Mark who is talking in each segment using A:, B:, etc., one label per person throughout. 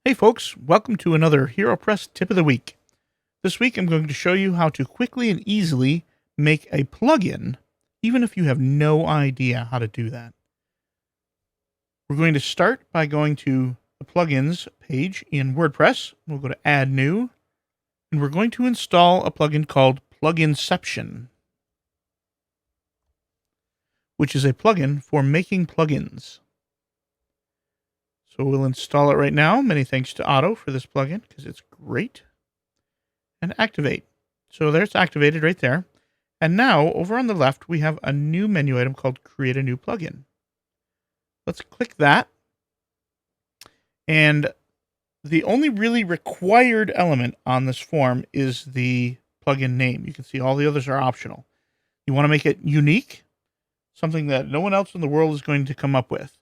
A: Hey folks, welcome to another HeroPress tip of the week. This week I'm going to show you how to quickly and easily make a plugin, even if you have no idea how to do that. We're going to start by going to the plugins page in WordPress. We'll go to Add New, and we're going to install a plugin called Pluginception, which is a plugin for making plugins. So we'll install it right now. Many thanks to Otto for this plugin because it's great. And activate. So there's activated right there. And now over on the left, we have a new menu item called Create a New Plugin. Let's click that. And the only really required element on this form is the plugin name. You can see all the others are optional. You want to make it unique, something that no one else in the world is going to come up with.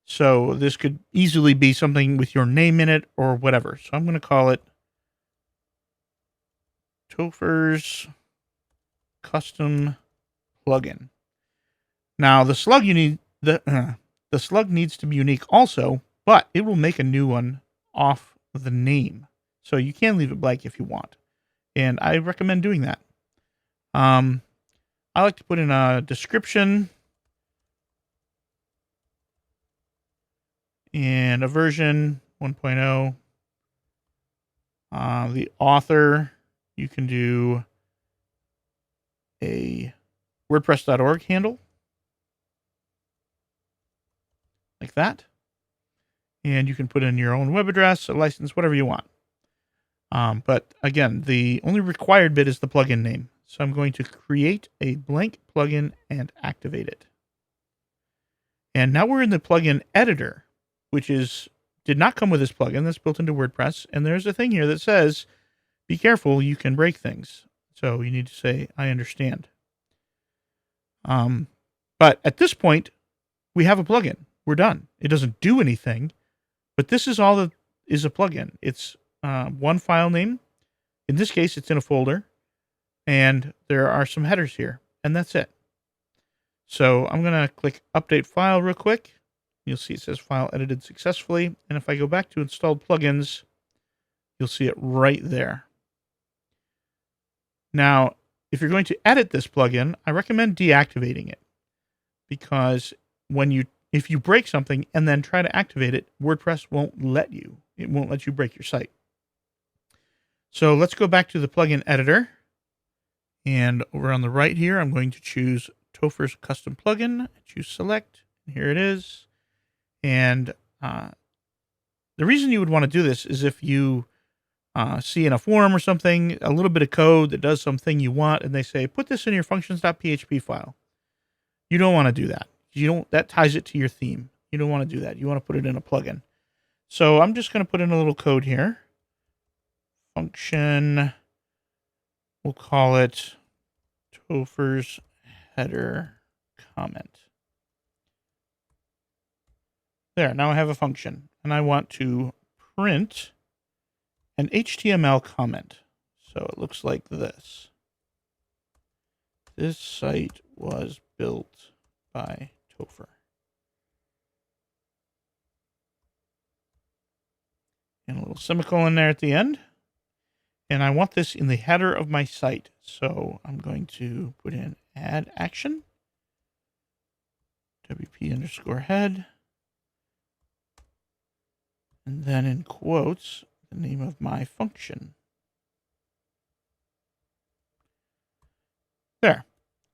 A: So this could easily be something with your name in it or whatever. So I'm going to call it Topher's Custom Plugin. Now the slug the slug needs to be unique also, but it will make a new one off the name. So you can leave it blank if you want. And I recommend doing that. I like to put in a description and a version 1.0. The author, you can do a WordPress.org handle like that. And you can put in your own web address, a license, whatever you want. But again, the only required bit is the plugin name. So I'm going to create a blank plugin and activate it. And now we're in the plugin editor, which did not come with this plugin. That's built into WordPress. And there's a thing here that says, be careful, you can break things. So you need to say, I understand. But at this point, we have a plugin. We're done. It doesn't do anything, but this is all that is a plugin. It's one file name. In this case, it's in a folder, and there are some headers here, and that's it. So I'm going to click Update File real quick. You'll see it says File Edited Successfully, and if I go back to Installed Plugins, you'll see it right there. Now, if you're going to edit this plugin, I recommend deactivating it, because if you break something and then try to activate it, WordPress won't let you. It won't let you break your site. So let's go back to the plugin editor. And over on the right here, I'm going to choose Topher's Custom Plugin. Choose Select. And here it is. And the reason you would want to do this is if you see in a forum or something a little bit of code that does something you want, and they say, put this in your functions.php file. You don't want to do that. That ties it to your theme. You don't want to do that. You want to put it in a plugin. So I'm just going to put in a little code here. Function, we'll call it Topher's header comment. There, now I have a function, and I want to print an HTML comment. So it looks like this. This site was built by Topher. And a little semicolon there at the end. And I want this in the header of my site. So I'm going to put in add action, WP_head, and then in quotes, the name of my function. There.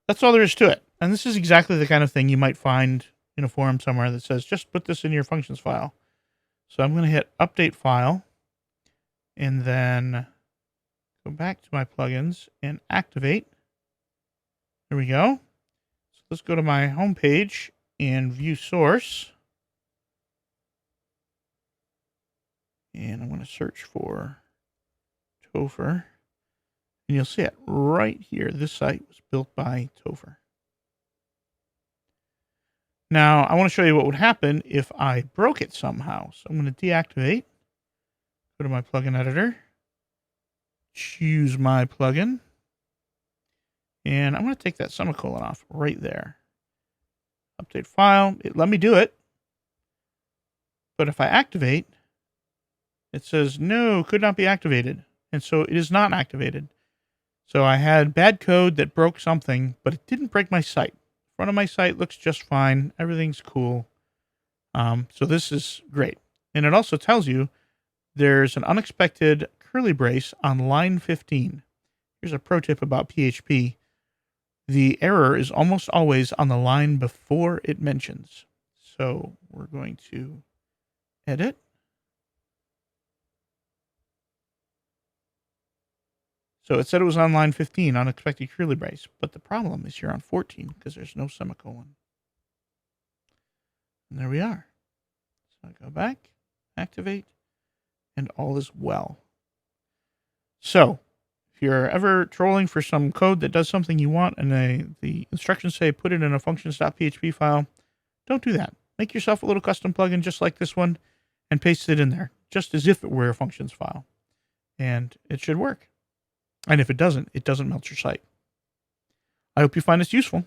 A: That's all there is to it. And this is exactly the kind of thing you might find in a forum somewhere that says, just put this in your functions file. So I'm going to hit update file and then go back to my plugins and activate. There we go. So let's go to my home page and view source. And I'm going to search for Topher. And you'll see it right here. This site was built by Topher. Now, I want to show you what would happen if I broke it somehow. So I'm going to deactivate. Go to my plugin editor. Choose my plugin. And I'm going to take that semicolon off right there. Update file. It let me do it. But if I activate, It says, no, could not be activated. And so it is not activated. So I had bad code that broke something, but it didn't break my site. Front of my site looks just fine. Everything's cool. So this is great. And it also tells you there's an unexpected curly brace on line 15. Here's a pro tip about PHP. The error is almost always on the line before it mentions. So we're going to edit. So it said it was on line 15, unexpected curly brace. But the problem is you're on 14 because there's no semicolon. And there we are. So I go back, activate, and all is well. So if you're ever trolling for some code that does something you want and the instructions say put it in a functions.php file, don't do that. Make yourself a little custom plugin just like this one and paste it in there, just as if it were a functions file. And it should work. And if it doesn't melt your site. I hope you find this useful.